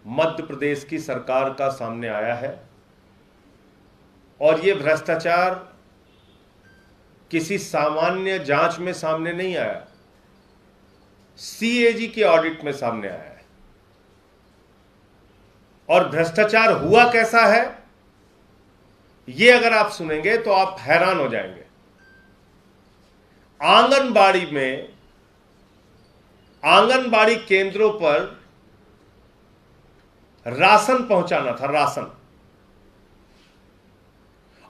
मध्य प्रदेश की सरकार का सामने आया है और ये भ्रष्टाचार किसी सामान्य जांच में सामने नहीं आया, सीएजी के ऑडिट में सामने आया है। और भ्रष्टाचार हुआ कैसा है, ये अगर आप सुनेंगे तो आप हैरान हो जाएंगे। आंगनबाड़ी केंद्रों पर राशन पहुंचाना था, राशन,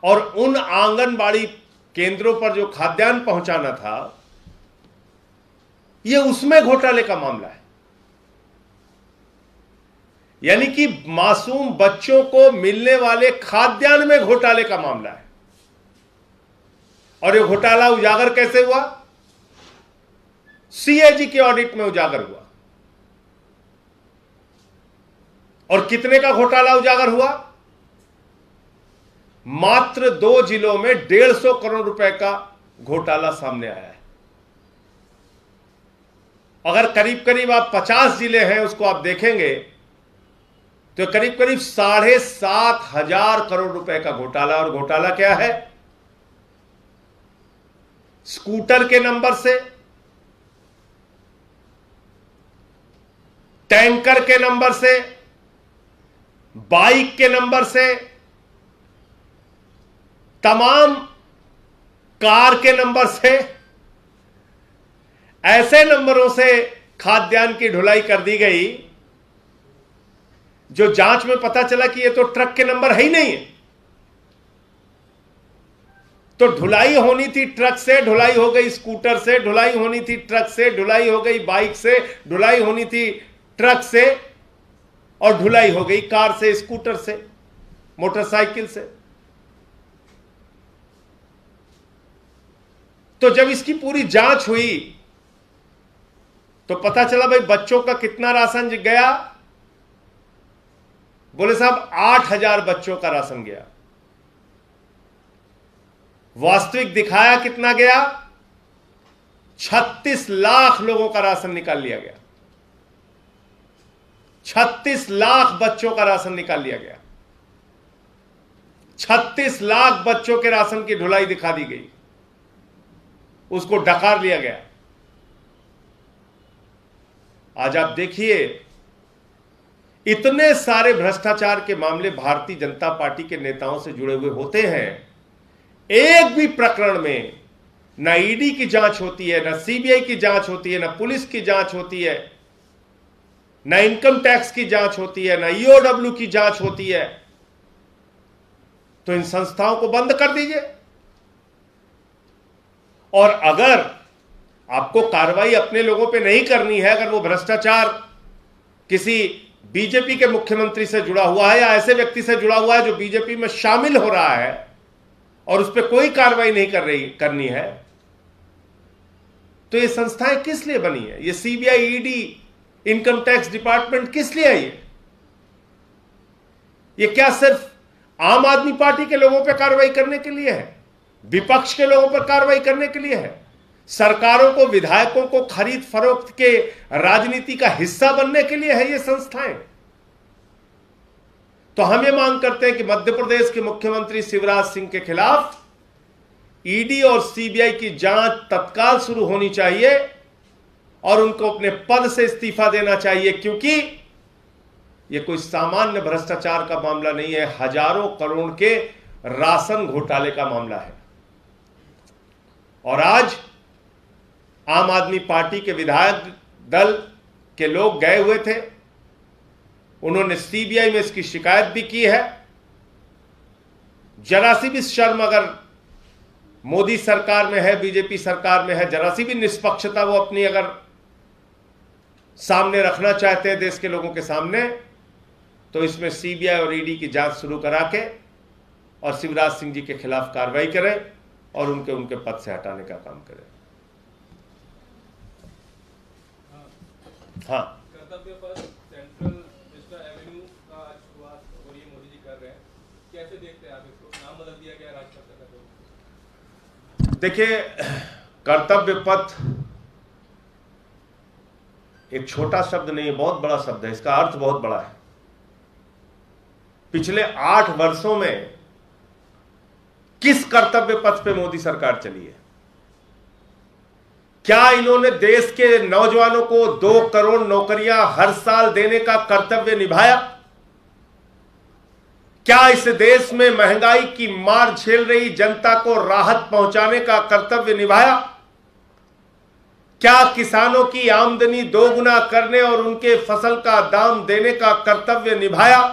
और उन आंगनबाड़ी केंद्रों पर जो खाद्यान्न पहुंचाना था, यह उसमें घोटाले का मामला है। यानी कि मासूम बच्चों को मिलने वाले खाद्यान्न में घोटाले का मामला है। और यह घोटाला उजागर कैसे हुआ? सीएजी के ऑडिट में उजागर हुआ। और कितने का घोटाला उजागर हुआ? मात्र 2 जिलों में 150 करोड़ रुपए का घोटाला सामने आया है। अगर करीब करीब आप 50 जिले हैं उसको आप देखेंगे तो करीब करीब 7,500 करोड़ रुपए का घोटाला। और घोटाला क्या है? स्कूटर के नंबर से, टैंकर के नंबर से, बाइक के नंबर से, तमाम कार के नंबर से, ऐसे नंबरों से खाद्यान्न की ढुलाई कर दी गई जो जांच में पता चला कि ये तो ट्रक के नंबर है ही नहीं है। तो ढुलाई होनी थी ट्रक से, ढुलाई हो गई स्कूटर से, ढुलाई होनी थी ट्रक से, ढुलाई हो गई बाइक से, ढुलाई होनी थी ट्रक से, और ढुलाई हो गई कार से, स्कूटर से, मोटरसाइकिल से। तो जब इसकी पूरी जांच हुई तो पता चला भाई बच्चों का कितना राशन गया। बोले साहब 8,000 बच्चों का राशन गया। वास्तविक दिखाया कितना गया? 36 लाख लोगों का राशन निकाल लिया गया। 36 लाख बच्चों का राशन निकाल लिया गया। 36 लाख बच्चों के राशन की ढुलाई दिखा दी गई, उसको डकार लिया गया। आज आप देखिए, इतने सारे भ्रष्टाचार के मामले भारतीय जनता पार्टी के नेताओं से जुड़े हुए होते हैं, एक भी प्रकरण में ना ईडी की जांच होती है, ना सीबीआई की जांच होती है, ना पुलिस की जांच होती है, ना इनकम टैक्स की जांच होती है, ना ईओडब्ल्यू की जांच होती है। तो इन संस्थाओं को बंद कर दीजिए। और अगर आपको कार्रवाई अपने लोगों पे नहीं करनी है, अगर वो भ्रष्टाचार किसी बीजेपी के मुख्यमंत्री से जुड़ा हुआ है या ऐसे व्यक्ति से जुड़ा हुआ है जो बीजेपी में शामिल हो रहा है और उस पर कोई कार्रवाई नहीं करनी है, तो ये संस्थाएं किस लिए बनी है? ये CBI, ED, income tax department किस लिए है? ये क्या सिर्फ आम आदमी पार्टी के लोगों पर कार्रवाई करने के लिए है? विपक्ष के लोगों पर कार्रवाई करने के लिए है? सरकारों को, विधायकों को खरीद फरोख्त के राजनीति का हिस्सा बनने के लिए है ये संस्थाएं? तो हम ये मांग करते हैं कि मध्य प्रदेश के मुख्यमंत्री शिवराज सिंह के खिलाफ ईडी और सीबीआई की जांच तत्काल शुरू होनी चाहिए और उनको अपने पद से इस्तीफा देना चाहिए, क्योंकि यह कोई सामान्य भ्रष्टाचार का मामला नहीं है, हजारों करोड़ के राशन घोटाले का मामला है। और आज आम आदमी पार्टी के विधायक दल के लोग गए हुए थे, उन्होंने सीबीआई में इसकी शिकायत भी की है। जरा सी भी शर्म अगर मोदी सरकार में है, बीजेपी सरकार में है, जरा सी भी निष्पक्षता वो अपनी अगर सामने रखना चाहते हैं देश के लोगों के सामने, तो इसमें सीबीआई और ईडी की जांच शुरू करा के और शिवराज सिंह जी के खिलाफ कार्रवाई करें और उनके पद से हटाने का काम करें। हाँ, कर्तव्य पथ सेंट्रल विस्टा एवेन्यू का आज शुरुआत हो रही है, मोदी जी कर रहे हैं, कैसे देखते हैं आप इसको? नाम बदल दिया गया राजपथ का। देखिए, कर्तव्य पथ एक छोटा शब्द नहीं है, बहुत बड़ा शब्द है। इसका अर्थ बहुत बड़ा है। पिछले 8 वर्षों में किस कर्तव्य पथ पे मोदी सरकार चली है? क्या इन्होंने देश के नौजवानों को 2 करोड़ नौकरियां हर साल देने का कर्तव्य निभाया? क्या इस देश में महंगाई की मार झेल रही जनता को राहत पहुंचाने का कर्तव्य निभाया? क्या किसानों की आमदनी दोगुना करने और उनके फसल का दाम देने का कर्तव्य निभाया?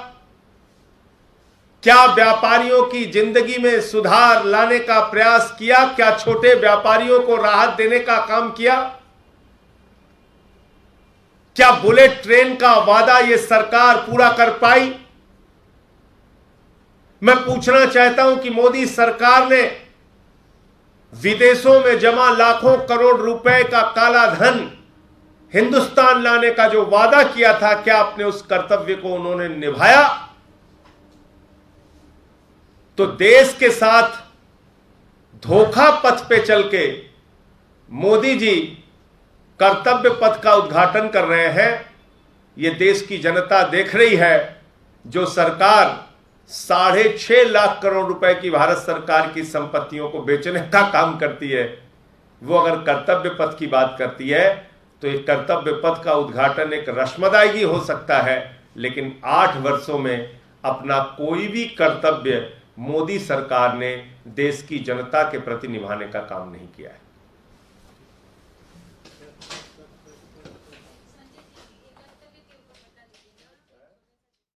क्या व्यापारियों की जिंदगी में सुधार लाने का प्रयास किया? क्या छोटे व्यापारियों को राहत देने का काम किया? क्या बुलेट ट्रेन का वादा यह सरकार पूरा कर पाई? मैं पूछना चाहता हूं कि मोदी सरकार ने विदेशों में जमा लाखों करोड़ रुपए का काला धन हिंदुस्तान लाने का जो वादा किया था, क्या अपने उस कर्तव्य को उन्होंने निभाया? तो देश के साथ धोखा पथ पे चल के मोदी जी कर्तव्य पथ का उद्घाटन कर रहे हैं। यह देश की जनता देख रही है। जो सरकार 6.5 लाख करोड़ रुपए की भारत सरकार की संपत्तियों को बेचने का काम करती है, वो अगर कर्तव्य पथ की बात करती है तो एक कर्तव्य पथ का उद्घाटन एक रश्मदायगी हो सकता है, लेकिन 8 वर्षों में अपना कोई भी कर्तव्य मोदी सरकार ने देश की जनता के प्रति निभाने का काम नहीं किया है।